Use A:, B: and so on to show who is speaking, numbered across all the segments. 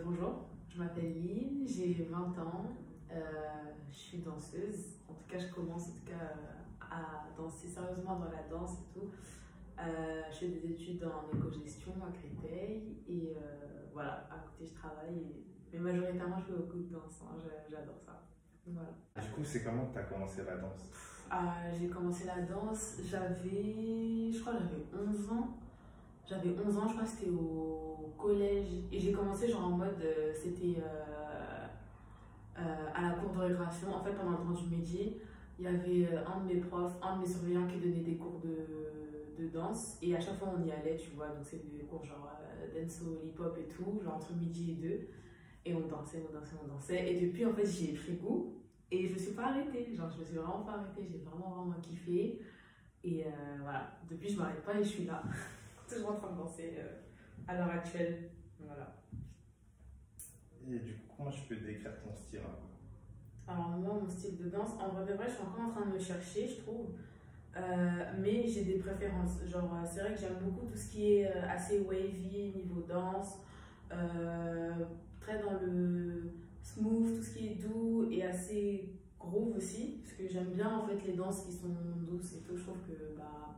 A: Bonjour, je m'appelle Lynn, j'ai 20 ans, je suis danseuse. En tout cas, je commence à danser sérieusement dans la danse et tout. Je fais des études en éco-gestion à Créteil et voilà, à côté je travaille, mais majoritairement je fais beaucoup de danse, hein, j'adore ça. Voilà.
B: Du coup, c'est comment que tu as commencé la danse?
A: J'ai commencé la danse, je crois que j'avais 11 ans. J'avais 11 ans, je crois que c'était au collège. Et j'ai commencé genre en mode, c'était à la cour de récréation. En fait, pendant le temps du midi, il y avait un de mes profs, un de mes surveillants qui donnait des cours de danse. Et à chaque fois, on y allait, tu vois. Donc, c'est des cours genre dancehall, hip-hop et tout, genre entre midi et deux. Et on dansait, on dansait, on dansait. Et depuis, en fait, j'y ai pris goût. Et je me suis pas arrêtée. Genre, je me suis vraiment pas arrêtée. J'ai vraiment, vraiment kiffé. Et voilà, depuis, je m'arrête pas et je suis là. Toujours en train de danser à l'heure actuelle. Voilà.
B: Et du coup, comment je peux décrire ton style un peu?
A: Alors moi, mon style de danse, en vrai de vrai, je suis encore en train de me chercher, je trouve. Mais j'ai des préférences. Genre, c'est vrai que j'aime beaucoup tout ce qui est assez wavy niveau danse, très dans le smooth, tout ce qui est doux et assez groove aussi. Parce que j'aime bien en fait les danses qui sont douces et tout. Je trouve que bah,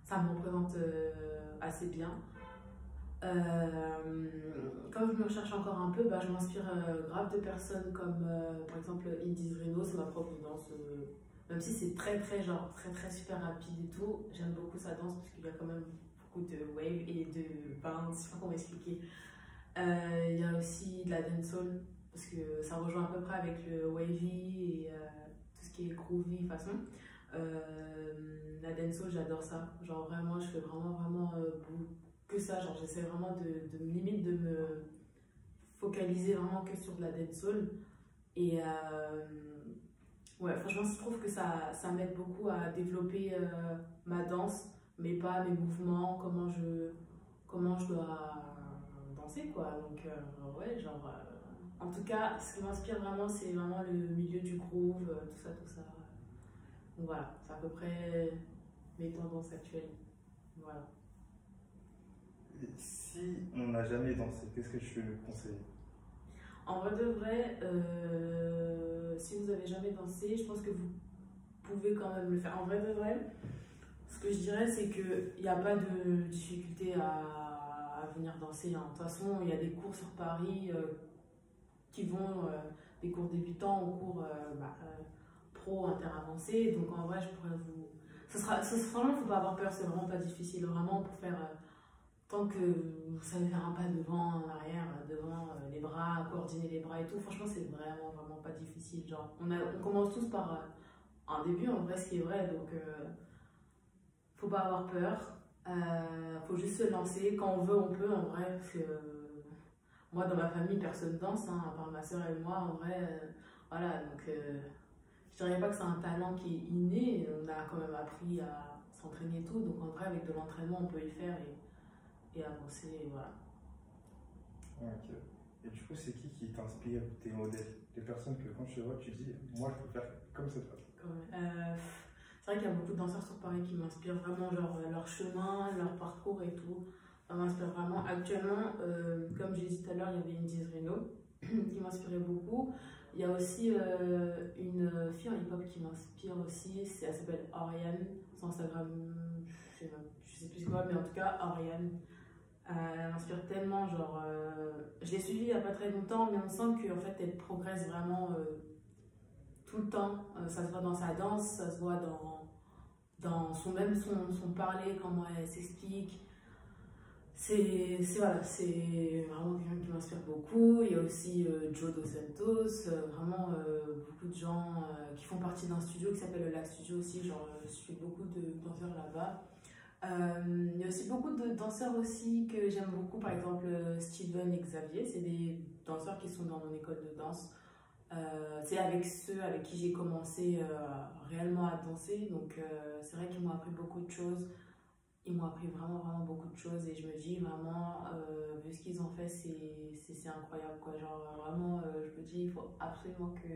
A: ça me représente assez bien. Comme je me recherche encore un peu, bah, je m'inspire grave de personnes comme par exemple Indies Reno, c'est ma prof de danse. Même si c'est très très genre très très super rapide et tout, j'aime beaucoup sa danse parce qu'il y a quand même beaucoup de wave et de bounce, je sais pas comment expliquer. Il y a aussi de la dancehall parce que ça rejoint à peu près avec le wavy et tout ce qui est groovy façon. La dancehall, j'adore ça. Genre vraiment, je fais vraiment que ça. Genre j'essaie vraiment limite de me focaliser vraiment que sur de la dancehall. Et ouais, franchement, je trouve que ça m'aide beaucoup à développer ma danse, mais pas mes mouvements, comment je dois danser quoi. Donc ouais, genre en tout cas, ce qui m'inspire vraiment, c'est vraiment le milieu du groove, tout ça, tout ça. Donc voilà, c'est à peu près mes tendances actuelles. Voilà.
B: Et si on n'a jamais dansé, qu'est-ce que je peux nous conseiller?
A: En vrai de vrai, si vous avez jamais dansé, je pense que vous pouvez quand même le faire. En vrai de vrai, ce que je dirais, c'est qu'il n'y a pas de difficulté à venir danser, hein. De toute façon, il y a des cours sur Paris qui vont des cours débutants aux cours pro, interavancés. Donc en vrai, je pourrais vous. Vraiment, il ne faut pas avoir peur, c'est vraiment pas difficile. Vraiment, pour faire. Tant que vous savez faire un pas devant, en arrière, devant les bras, coordonner les bras et tout, franchement, c'est vraiment pas difficile. Genre, on commence tous par un début, en vrai, ce qui est vrai. Donc, faut pas avoir peur. Faut juste se lancer. Quand on veut, on peut, en vrai. Parce que moi, dans ma famille, personne danse, hein, à part ma soeur et moi, en vrai. Voilà, donc je dirais pas que c'est un talent qui est inné. On a quand même appris à s'entraîner et tout. Donc, en vrai, avec de l'entraînement, on peut y faire et avancer, et voilà.
B: Ok. Et du coup, c'est qui t'inspire, tes modèles? Les personnes que quand tu vois, tu dis, moi, je peux faire comme cette personne.
A: C'est vrai qu'il y a beaucoup de danseurs sur Paris qui m'inspirent vraiment, genre leur chemin, leur parcours et tout. Ça m'inspire vraiment. Actuellement, comme j'ai dit tout à l'heure, il y avait Indies Reno qui m'inspirait beaucoup. Il y a aussi une fille en hip-hop qui m'inspire aussi. Elle s'appelle Oriane. Son Instagram, je sais plus quoi, mais en tout cas, Oriane. Elle m'inspire tellement, genre, je l'ai suivie il n'y a pas très longtemps, mais on sent qu'en fait elle progresse vraiment tout le temps. Ça se voit dans sa danse, ça se voit dans son parler, comment elle s'explique. Voilà, c'est vraiment quelqu'un qui m'inspire beaucoup. Il y a aussi Joe Dos Santos, vraiment beaucoup de gens qui font partie d'un studio qui s'appelle le Lac Studio aussi. Genre, je suis beaucoup de danseurs là-bas. Il y a aussi beaucoup de danseurs aussi que j'aime beaucoup, par exemple Steven et Xavier, c'est des danseurs qui sont dans mon école de danse. C'est avec ceux avec qui j'ai commencé réellement à danser, donc c'est vrai qu'ils m'ont appris beaucoup de choses, ils m'ont appris vraiment beaucoup de choses et je me dis vraiment, vu ce qu'ils ont fait, c'est incroyable quoi, genre vraiment je me dis il faut absolument que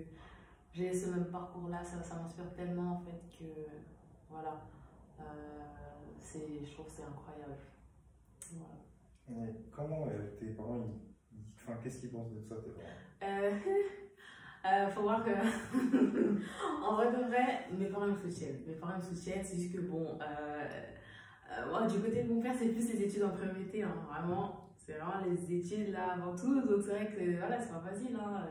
A: j'ai ce même parcours là, ça m'inspire tellement en fait que voilà. Je trouve que c'est incroyable. Voilà.
B: Et comment tes parents, enfin, qu'est-ce qu'ils pensent de ça, tes parents?
A: Faut voir que, en vrai de vrai, mes parents me soutiennent. Mes parents me soutiennent, c'est juste que bon, moi, du côté de mon père, c'est plus les études en priorité, hein, vraiment. C'est vraiment les études là avant tout, donc c'est vrai que voilà, c'est pas facile. Hein.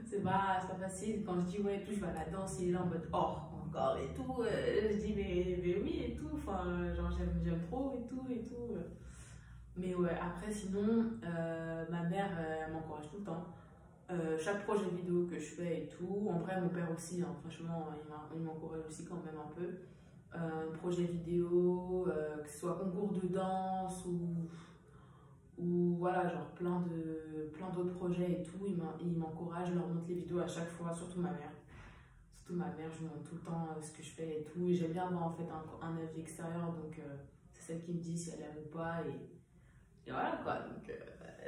A: C'est pas facile. Quand je dis ouais, tout, je vais à la danse, il est là en mode oh, encore et tout. Je dis mais oui et tout, enfin, genre j'aime trop et tout et tout. Mais ouais, après, sinon, ma mère, elle m'encourage tout le temps. Chaque projet vidéo que je fais et tout, en vrai, mon père aussi, hein, franchement, il m'encourage aussi quand même un peu. Projet vidéo, que ce soit concours de danse ou voilà, genre plein d'autres projets et tout, il m'encourage, je leur montre les vidéos à chaque fois, surtout ma mère. Surtout ma mère, je lui montre tout le temps ce que je fais et tout. Et j'aime bien avoir en fait un avis extérieur, donc c'est celle qui me dit si elle aime ou pas. Et voilà quoi, donc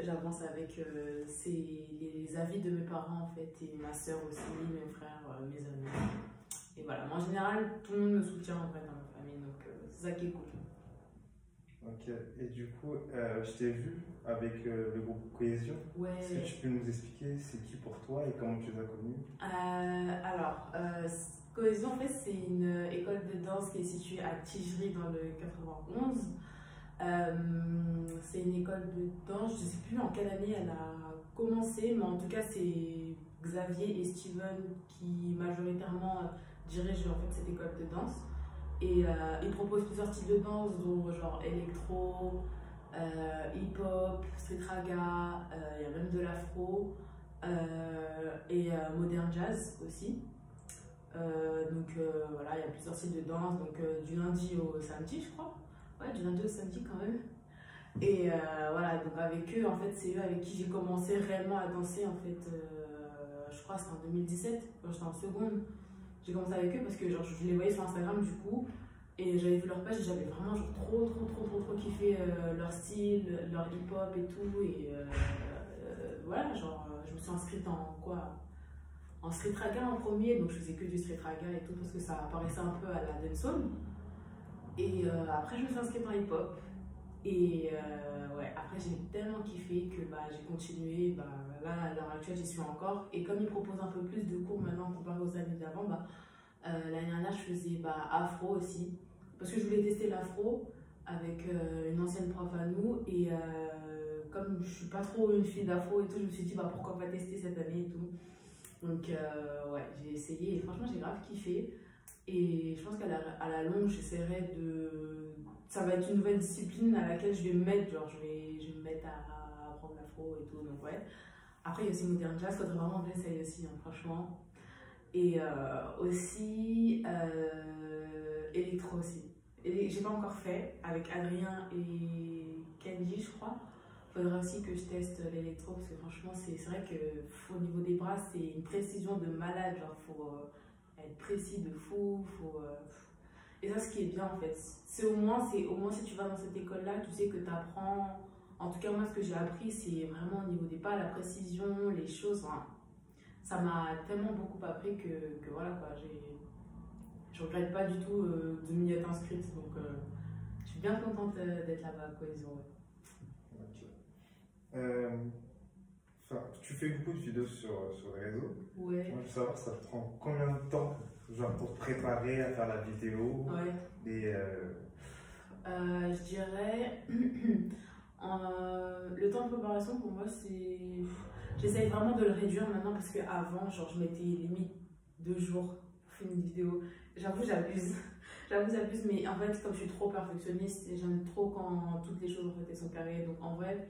A: j'avance avec les avis de mes parents en fait, et ma soeur aussi, mes frères, mes amis. Et voilà, mais en général, tout le monde me soutient en fait dans ma famille, donc c'est ça qui est cool.
B: Ok, et du coup, je t'ai vu avec le groupe Cohésion.
A: Ouais.
B: Est-ce que tu peux nous expliquer c'est qui pour toi et comment tu les as connus?
A: Alors, Cohésion, en fait, c'est une école de danse qui est située à Tigerie dans le 91. C'est une école de danse, je ne sais plus en quelle année elle a commencé, mais en tout cas, c'est Xavier et Steven qui majoritairement dirigent en fait cette école de danse. Et ils proposent plusieurs styles de danse, dont genre électro, hip-hop, street raga, il y a même de l'afro et modern jazz aussi. Voilà, il y a plusieurs styles de danse, donc du lundi au samedi, je crois. Ouais, du lundi au samedi quand même. Et voilà, donc avec eux, en fait, c'est eux avec qui j'ai commencé réellement à danser, en fait, je crois que c'était en 2017, quand j'étais en seconde. J'ai commencé avec eux parce que genre, je les voyais sur Instagram du coup, et j'avais vu leur page et j'avais vraiment genre, trop kiffé leur style, leur hip-hop et tout. Et voilà, genre, je me suis inscrite en street raga en premier, donc je faisais que du street raga et tout parce que ça apparaissait un peu à la dancehall. Et après, je me suis inscrite en hip-hop. Et ouais, après, j'ai tellement kiffé que bah, j'ai continué. Bah, là, à l'heure actuelle, j'y suis encore. Et comme ils proposent un peu plus de cours maintenant comparé aux années d'avant, bah, l'année dernière, je faisais afro aussi. Parce que je voulais tester l'afro avec une ancienne prof à nous. Et comme je suis pas trop une fille d'afro et tout, je me suis dit bah, pourquoi pas tester cette année et tout. Donc ouais, j'ai essayé et franchement, j'ai grave kiffé. Et je pense qu'à la longue, j'essaierai de. Ça va être une nouvelle discipline à laquelle je vais me mettre. Genre, je vais me mettre à apprendre l'afro et tout. Donc, ouais. Après, il y a aussi modern jazz. Faudrait vraiment que j'essaye aussi, hein, franchement. Et aussi. Électro aussi. Et j'ai pas encore fait avec Adrien et Kenji, je crois. Faudrait aussi que je teste l'électro parce que franchement, c'est vrai que au niveau des bras, c'est une précision de malade. Genre, faut. Être précis de fou, et ça ce qui est bien en fait, c'est au moins si tu vas dans cette école là, tu sais que tu apprends, en tout cas moi ce que j'ai appris c'est vraiment au niveau des pas, la précision, les choses, hein. Ça m'a tellement beaucoup appris que voilà quoi, je regrette pas du tout de m'y être inscrite, donc je suis bien contente d'être là-bas à Cohésion.
B: Ouais. Enfin, tu fais beaucoup de vidéos sur les réseaux.
A: Ouais.
B: Moi, je veux savoir, ça te prend combien de temps genre, pour te préparer à faire la vidéo?
A: Ouais.
B: Et
A: je dirais, le temps de préparation pour moi, c'est. J'essaye vraiment de le réduire maintenant parce qu'avant, genre, je mettais limite 2 jours pour faire une vidéo. J'avoue, j'abuse. J'abuse, mais en fait, comme je suis trop perfectionniste, j'aime trop quand toutes les choses en fait, elles sont carrées. Donc en vrai,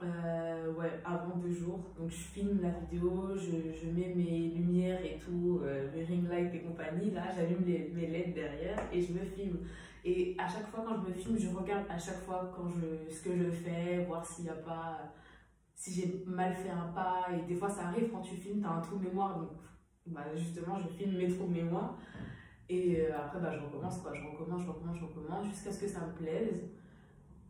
A: ouais, avant 2 jours, donc je filme la vidéo, je mets mes lumières et tout, mes ring lights et compagnie, là j'allume mes LED derrière et je me filme. Et à chaque fois quand je me filme, je regarde à chaque fois ce que je fais, voir s'il y a pas, si j'ai mal fait un pas. Et des fois ça arrive quand tu filmes, tu as un trou de mémoire, donc bah, justement je filme mes trous de mémoire. Et après bah, je recommence quoi, je recommence jusqu'à ce que ça me plaise.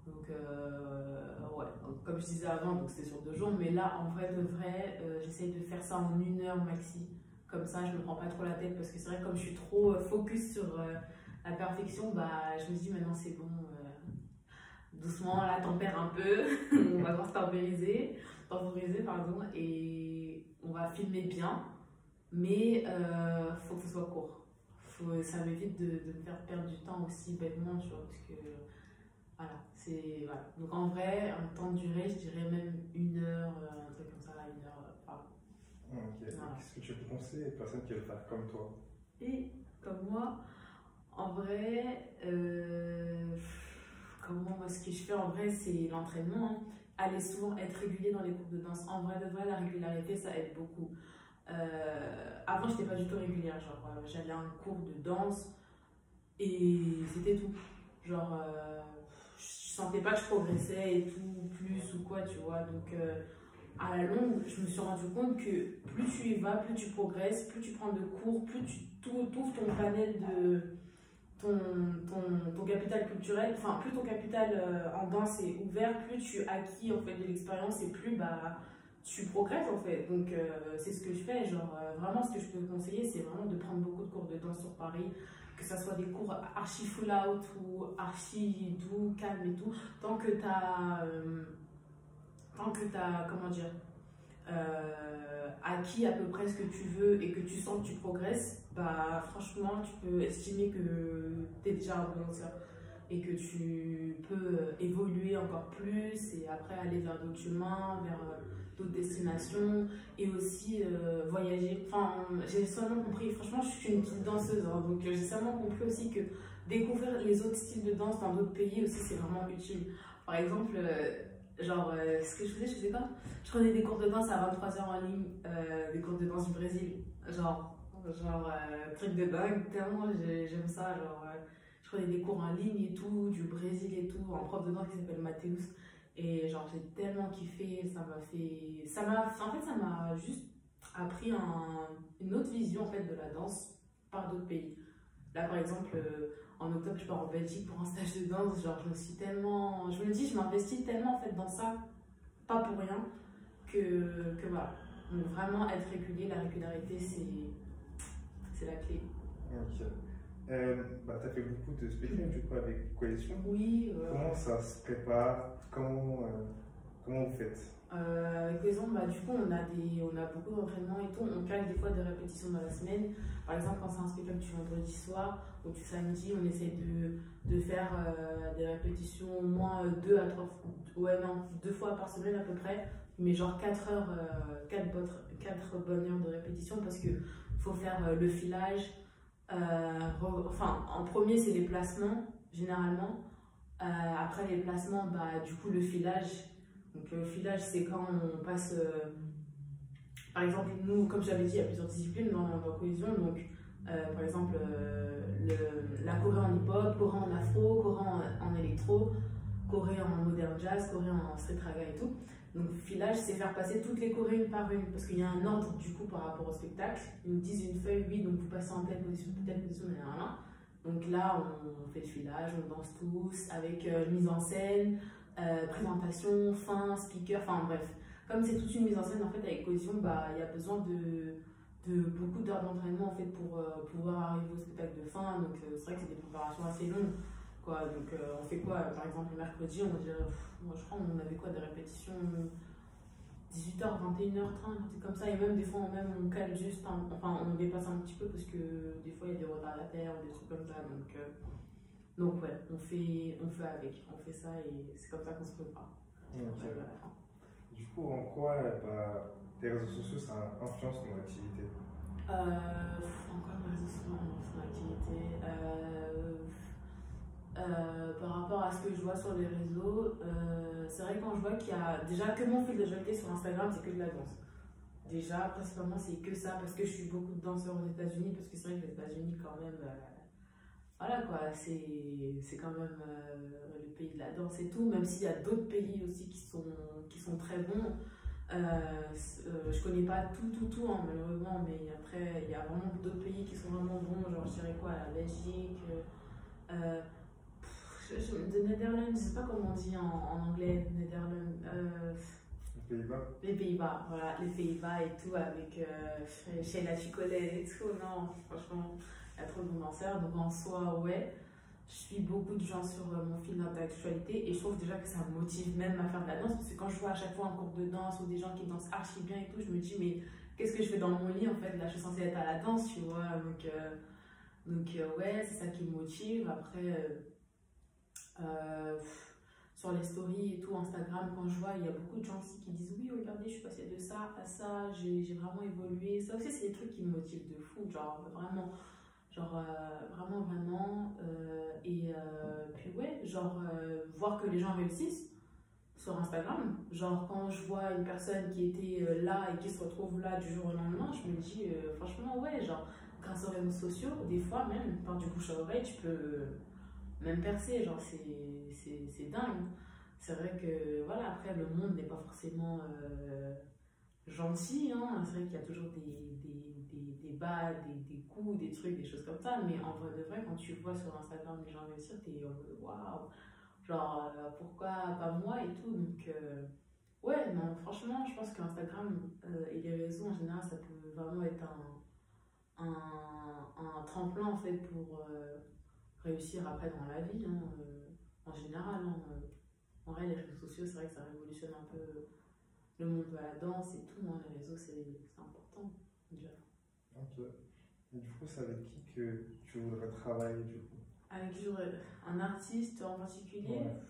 A: Donc, ouais, donc, comme je disais avant, c'était sur 2 jours, mais là, en vrai de vrai, j'essaye de faire ça en 1 heure maxi. Comme ça, je me prends pas trop la tête parce que c'est vrai que comme je suis trop focus sur la perfection, bah, je me dis maintenant c'est bon. doucement, là, tempère un peu. On va devoir temporiser, pardon, et on va filmer bien. Mais faut que ce soit court. Ça m'évite de me faire perdre du temps aussi bêtement, tu vois, parce que voilà, voilà. Donc en vrai, un temps de durée, je dirais même 1 heure, un truc comme ça, 1 heure. Voilà.
B: Ok.
A: Voilà.
B: Qu'est-ce que tu peux conseiller aux personnes qui veulent faire comme toi?
A: Et comme moi, en vrai, moi, ce que je fais en vrai, c'est l'entraînement. Hein. Aller souvent, être régulier dans les cours de danse. En vrai, de vrai, la régularité, ça aide beaucoup. Avant, j'étais pas du tout régulière. Genre, j'allais à un cours de danse et c'était tout. Genre, je sentais pas que je progressais et tout, plus ou quoi, tu vois. Donc, à la longue, je me suis rendu compte que plus tu y vas, plus tu progresses, plus tu prends de cours, plus tu ouvres ton panel de. Ton capital culturel, enfin, plus ton capital en danse est ouvert, plus tu acquis en fait de l'expérience et plus bah tu progresses en fait. Donc c'est ce que je fais, genre vraiment ce que je peux te conseiller, c'est vraiment de prendre beaucoup de cours de danse sur Paris, que ça soit des cours archi full out ou archi doux, calme et tout, tant que t'as comment dire, acquis à peu près ce que tu veux et que tu sens que tu progresses, bah franchement tu peux estimer que tu es déjà un bon danseur et que tu peux évoluer encore plus et après aller vers d'autres chemins, vers d'autres destinations et aussi voyager. Enfin, j'ai seulement compris, franchement je suis une petite danseuse, hein, donc j'ai seulement compris aussi que découvrir les autres styles de danse dans d'autres pays aussi c'est vraiment utile. Par exemple, ce que je faisais quoi? Je prenais des cours de danse à 23 h en ligne, des cours de danse du Brésil. Truc de dingue, tellement j'aime ça. Je prenais des cours en ligne et tout, du Brésil et tout, un prof de danse qui s'appelle Mathéus. Et genre, j'ai tellement kiffé, en fait, ça m'a juste appris une autre vision en fait, de la danse par d'autres pays. Là, par exemple, en octobre, je pars en Belgique pour un stage de danse. Genre, je me dis, je m'investis tellement en fait dans ça, pas pour rien, que voilà. Donc, vraiment, être régulier, la régularité, c'est la clé.
B: Ok. Bah, tu as fait beaucoup de spectacles du coup avec Coalition.
A: Oui.
B: Comment ça se prépare? Comment vous faites?
A: Avec les ondes, bah, du coup, on a beaucoup d'entraînement et tout. On cale des fois des répétitions dans la semaine. Par exemple, quand c'est un spectacle du vendredi soir ou du samedi, on essaie de faire des répétitions au moins 2 fois par semaine à peu près. Mais genre 4 heures, 4 bonnes heures de répétition parce qu'il faut faire le filage. En premier, c'est les placements, généralement. Après les placements, bah, du coup, le filage. Donc le filage, c'est quand on passe, par exemple, nous, comme j'avais dit, il y a plusieurs disciplines dans Cohésion. Donc, par exemple, la choré en hip-hop, choré en afro, choré en électro, choré en modern jazz, choré en street raga et tout. Donc filage, c'est faire passer toutes les chorés une par une, parce qu'il y a un ordre du coup par rapport au spectacle. Ils nous disent une feuille, oui, donc vous passez en telle position, rien. Donc là, on fait le filage, on danse tous, avec mise en scène, présentation, fin, speaker, enfin bref. Comme c'est toute une mise en scène, en fait, avec Cohésion, bah, il y a besoin de beaucoup d'heures d'entraînement en fait, pour pouvoir arriver au spectacle de fin. Donc c'est vrai que c'est des préparations assez longues. Quoi. Donc on fait quoi? Par exemple, le mercredi, on va dire, moi je crois on avait quoi, des répétitions 18h, 21h30, un truc comme ça. Et même des fois, on cale juste, on dépasse un petit peu parce que des fois il y a des retardataires ou des trucs comme ça. Donc ouais, on fait ça et c'est comme ça qu'on se prépare.
B: Okay. Du coup, en quoi tes réseaux sociaux ça influence ton activité?
A: En quoi mes réseaux sociaux influencent mon activité? Par rapport à ce que je vois sur les réseaux, c'est vrai quand je vois qu'il y a déjà que mon fil d'actualité sur Instagram, c'est que de la danse. Déjà, principalement, c'est que ça parce que je suis beaucoup de danseurs aux États-Unis, parce que c'est vrai que les États-Unis, quand même, voilà quoi, c'est quand même le pays de la danse et tout, même s'il y a d'autres pays aussi qui sont très bons. Je connais pas tout hein, malheureusement, mais après, il y a vraiment d'autres pays qui sont vraiment bons, genre je dirais quoi, la Belgique. De Netherlands, je sais pas comment on dit en anglais, Netherlands.
B: Les Pays-Bas.
A: Les Pays-Bas, voilà, les Pays-Bas et tout, avec Sheila Chicolet et tout, non, franchement, il y a trop de bons danseurs, donc en soi, ouais. je suis beaucoup de gens sur mon fil d'actualité et je trouve déjà que ça me motive même à faire de la danse parce que quand je vois à chaque fois un cours de danse ou des gens qui dansent archi bien et tout, je me dis mais qu'est-ce que je fais dans mon lit en fait, là je suis censée être à la danse, tu vois, ouais, c'est ça qui me motive. Après, euh, sur les stories et tout, Instagram, quand je vois, il y a beaucoup de gens aussi qui disent oui, regardez, je suis passée de ça à ça, j'ai vraiment évolué. Ça aussi, c'est des trucs qui me motivent de fou, genre vraiment. Vraiment. Puis ouais, voir que les gens réussissent sur Instagram. Genre, quand je vois une personne qui était là et qui se retrouve là du jour au lendemain, je me dis, franchement, ouais, genre, grâce aux réseaux sociaux, des fois, même par du bouche à oreille, tu peux même percer. Genre, c'est dingue. C'est vrai que, voilà, après, le monde n'est pas forcément gentil, hein. C'est vrai qu'il y a toujours des bas, des coups, des trucs, des choses comme ça, mais en vrai de vrai, quand tu vois sur Instagram les gens réussir, t'es en mode waouh, genre pourquoi pas moi et tout, donc ouais, non, franchement, je pense qu'Instagram et les réseaux en général, ça peut vraiment être un tremplin en fait pour réussir après dans la vie, hein, en général, hein. En vrai, les réseaux sociaux, c'est vrai que ça révolutionne un peu le monde de la danse et tout, hein, les réseaux, c'est important déjà.
B: Ok. Et du coup, c'est avec qui que tu voudrais travailler du coup?
A: Avec un artiste en particulier,
B: Ouais.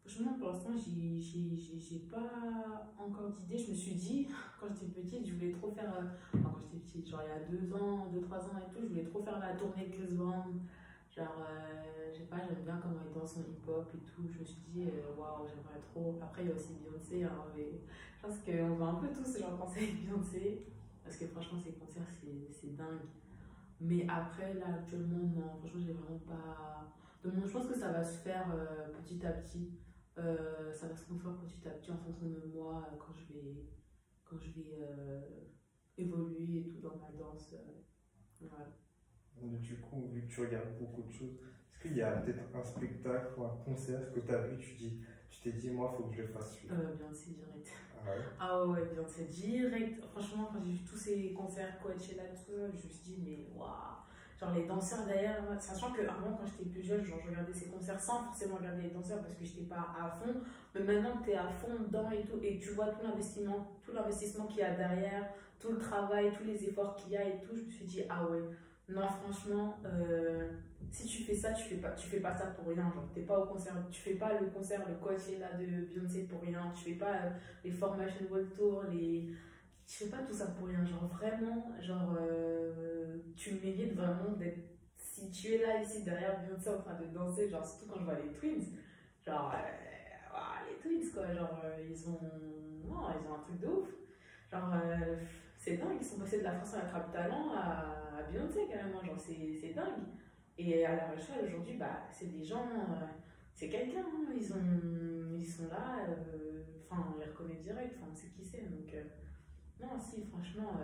A: franchement, pour l'instant, j'ai pas encore d'idée. Je me suis dit, quand j'étais petite, je voulais trop faire. Enfin, quand j'étais petite, genre il y a 2 ans, 3 ans et tout, je voulais trop faire la tournée de Chris Brown. Genre, je sais pas, j'aime bien comment il danse son hip-hop et tout. Je me suis dit, waouh, j'aimerais trop. Après, il y a aussi Beyoncé, hein, mais je pense qu'on va un peu tous genre penser avec Beyoncé. Parce que franchement, ses concerts, c'est dingue. Mais après, là, actuellement, non, franchement, j'ai vraiment pas. Je pense que ça va se faire petit à petit. Ça va se construire petit à petit en fonction de moi quand je vais évoluer et tout dans ma danse. Voilà.
B: Mais du coup, vu que tu regardes beaucoup de choses, est-ce qu'il y a peut-être un spectacle ou un concert que tu as vu, tu t'es dit, moi, il faut que je le fasse celui-là?
A: Beyoncé direct.
B: Ah ouais?
A: Ah ouais, Beyoncé direct. Franchement, quand j'ai vu tous ces concerts, Coachella, tout ça, je me suis dit, mais waouh! Genre les danseurs d'ailleurs, sachant que avant, quand j'étais plus jeune, genre, je regardais ces concerts sans forcément regarder les danseurs parce que j'étais pas à fond. Mais maintenant que tu es à fond dedans et tout, et que tu vois tout l'investissement qu'il y a derrière, tout le travail, tous les efforts qu'il y a et tout, je me suis dit, ah ouais, non, franchement, si tu fais ça, tu fais pas ça pour rien. Genre, t'es pas au concert, tu fais pas le concert, le Coachella de Beyoncé pour rien, tu fais pas les Formation World Tour, je fais pas tout ça pour rien, genre vraiment, tu mérites vraiment d'être. Si tu es là ici derrière Beyoncé en train de danser, genre surtout quand je vois les Twins, genre ouah, les Twins quoi, non, ils ont un truc de ouf, genre c'est dingue, ils sont passés de la France à Attrape Talent à Beyoncé carrément, genre c'est dingue. Et à l'heure actuelle aujourd'hui, bah c'est des gens, c'est quelqu'un, hein, ils sont là, enfin on les reconnaît direct, enfin on sait qui c'est donc. Non, si, franchement,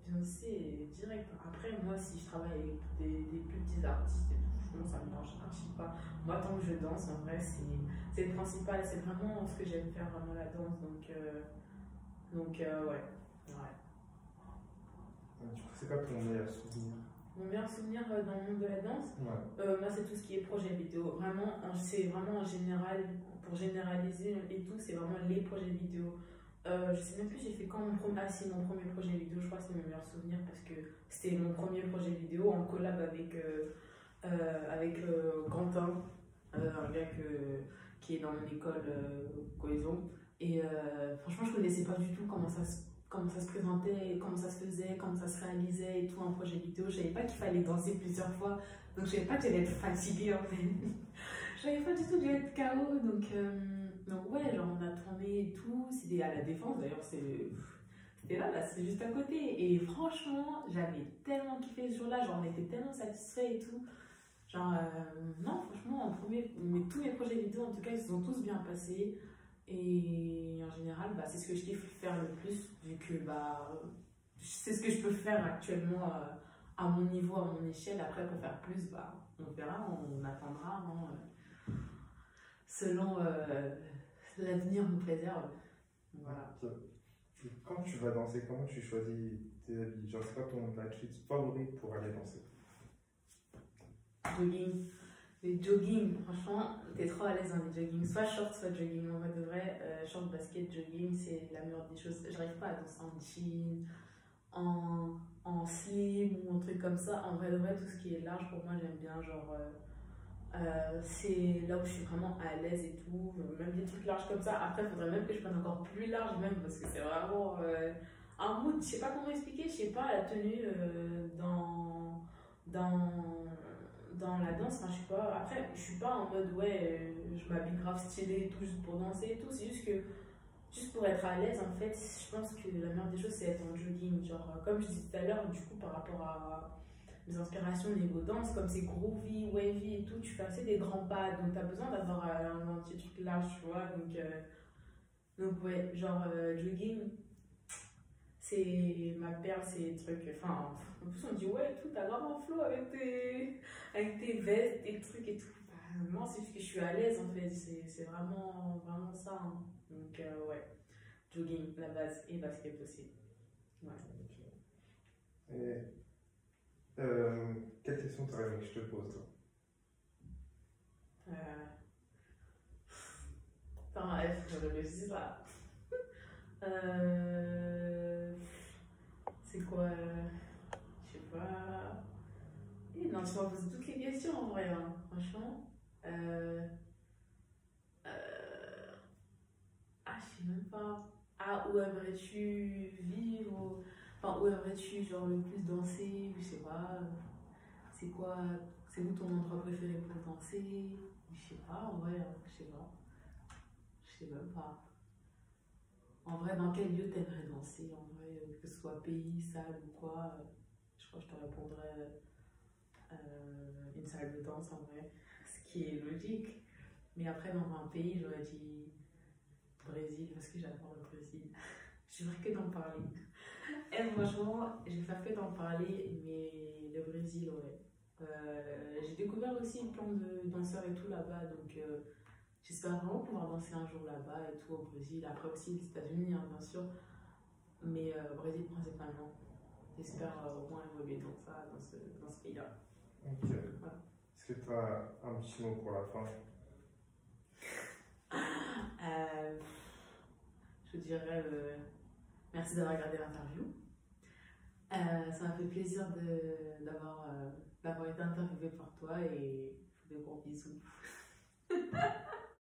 A: Beyoncé direct. Après, moi, si je travaille avec des plus petits artistes et tout, franchement, ça me dérange archi pas. Moi, tant que je danse, en vrai, c'est le principal. C'est vraiment ce que j'aime faire, vraiment la danse. Ouais. Ouais.
B: Du coup, c'est quoi ton meilleur souvenir?
A: Mon meilleur souvenir dans le monde de la danse,
B: Ouais.
A: moi, c'est tout ce qui est projet vidéo. Vraiment, c'est vraiment en général, pour généraliser et tout, c'est vraiment les projets vidéo. Je sais même plus j'ai fait quand mon premier projet vidéo, je crois que c'est mon meilleur souvenir parce que c'était mon premier projet vidéo en collab avec Quentin, un gars qui est dans mon école Cohésion. Et franchement, je connaissais pas du tout comment ça se présentait, comment ça se faisait, comment ça se réalisait et tout un projet vidéo. Je savais pas qu'il fallait danser plusieurs fois, donc je savais pas que j'allais être fatiguée en fait. Je savais pas du tout que j'allais être KO, donc ouais, genre on a tourné et tout, c'était à la Défense d'ailleurs, c'était là, c'est juste à côté. Et franchement, j'avais tellement kiffé ce jour-là, genre on était tellement satisfaits et tout. Genre, non, franchement, tous mes projets vidéo en tout cas, ils se sont tous bien passés. Et en général, bah, c'est ce que je kiffe faire le plus, vu que bah, c'est ce que je peux faire actuellement à mon niveau, à mon échelle. Après, pour faire plus, bah, on verra, on attendra, hein, selon l'avenir nous préserve. Voilà.
B: Et quand tu vas danser, comment tu choisis tes habits? Genre, c'est quoi ton outfit favori pour aller danser?
A: Jogging. Les jogging, franchement, t'es trop à l'aise dans les jogging. Soit short, soit jogging. En vrai de vrai, short, basket, jogging, c'est la meilleure des choses. J'arrive pas à danser en jean, en slim ou un truc comme ça. En vrai de vrai, tout ce qui est large, pour moi, j'aime bien. Genre, c'est là où je suis vraiment à l'aise et tout. Même des trucs larges comme ça. Après, il faudrait même que je prenne encore plus large, même, parce que c'est vraiment un mood. Je sais pas comment expliquer, je sais pas, la tenue dans, dans la danse. Enfin, je sais pas. Après, je suis pas en mode, ouais, je m'habille grave stylé et tout, juste pour danser et tout. C'est juste que, juste pour être à l'aise, en fait, je pense que la meilleure des choses, c'est être en jogging. Genre, comme je disais tout à l'heure, du coup, par rapport à mes inspirations niveau danse, comme c'est groovy, wavy et tout, tu fais assez des grands pas, donc t'as besoin d'avoir un petit truc large, tu vois. Donc ouais, genre jogging, c'est ma perle, c'est des trucs. Enfin, en plus, on dit ouais, tout, t'as grave un flow avec tes vestes, tes trucs et tout. Bah, moi, c'est juste que je suis à l'aise en fait, c'est vraiment, vraiment ça, hein. Donc ouais, jogging, la base, et basket aussi. Ouais.
B: Ok. Et quelle question t'aurais aimé que je te pose, toi?
A: Euh, Attends, je réfléchis là. Euh, c'est quoi je sais pas. Non, tu m'as posé toutes les questions en vrai, hein, franchement. Euh, euh, je sais même pas. Ah, où aimerais-tu vivre? Enfin, où aimerais-tu genre le plus danser? Je sais pas. C'est quoi? C'est où ton endroit préféré pour danser? Je sais pas, en vrai, hein, je sais pas. Je sais même pas. En vrai, dans quel lieu t'aimerais danser? En vrai, que ce soit pays, salle ou quoi, je crois que je te répondrais une salle de danse en vrai, ce qui est logique. Mais après, dans un pays, j'aurais dit Brésil parce que j'adore le Brésil. Je ferais que d'en parler. Et franchement, j'ai pas que d'en parler, mais le Brésil, ouais. J'ai découvert aussi plein de danseurs et tout là-bas, donc j'espère vraiment pouvoir danser un jour là-bas et tout au Brésil. Après aussi les États-Unis, hein, bien sûr, mais Brésil principalement. J'espère au moins évoluer dans ça, dans ce pays-là.
B: Ok.
A: Voilà.
B: Est-ce que tu as un petit mot pour la fin?
A: Euh, je dirais merci d'avoir regardé l'interview. Ça m'a fait plaisir d'avoir été interviewée par toi et de gros bisous.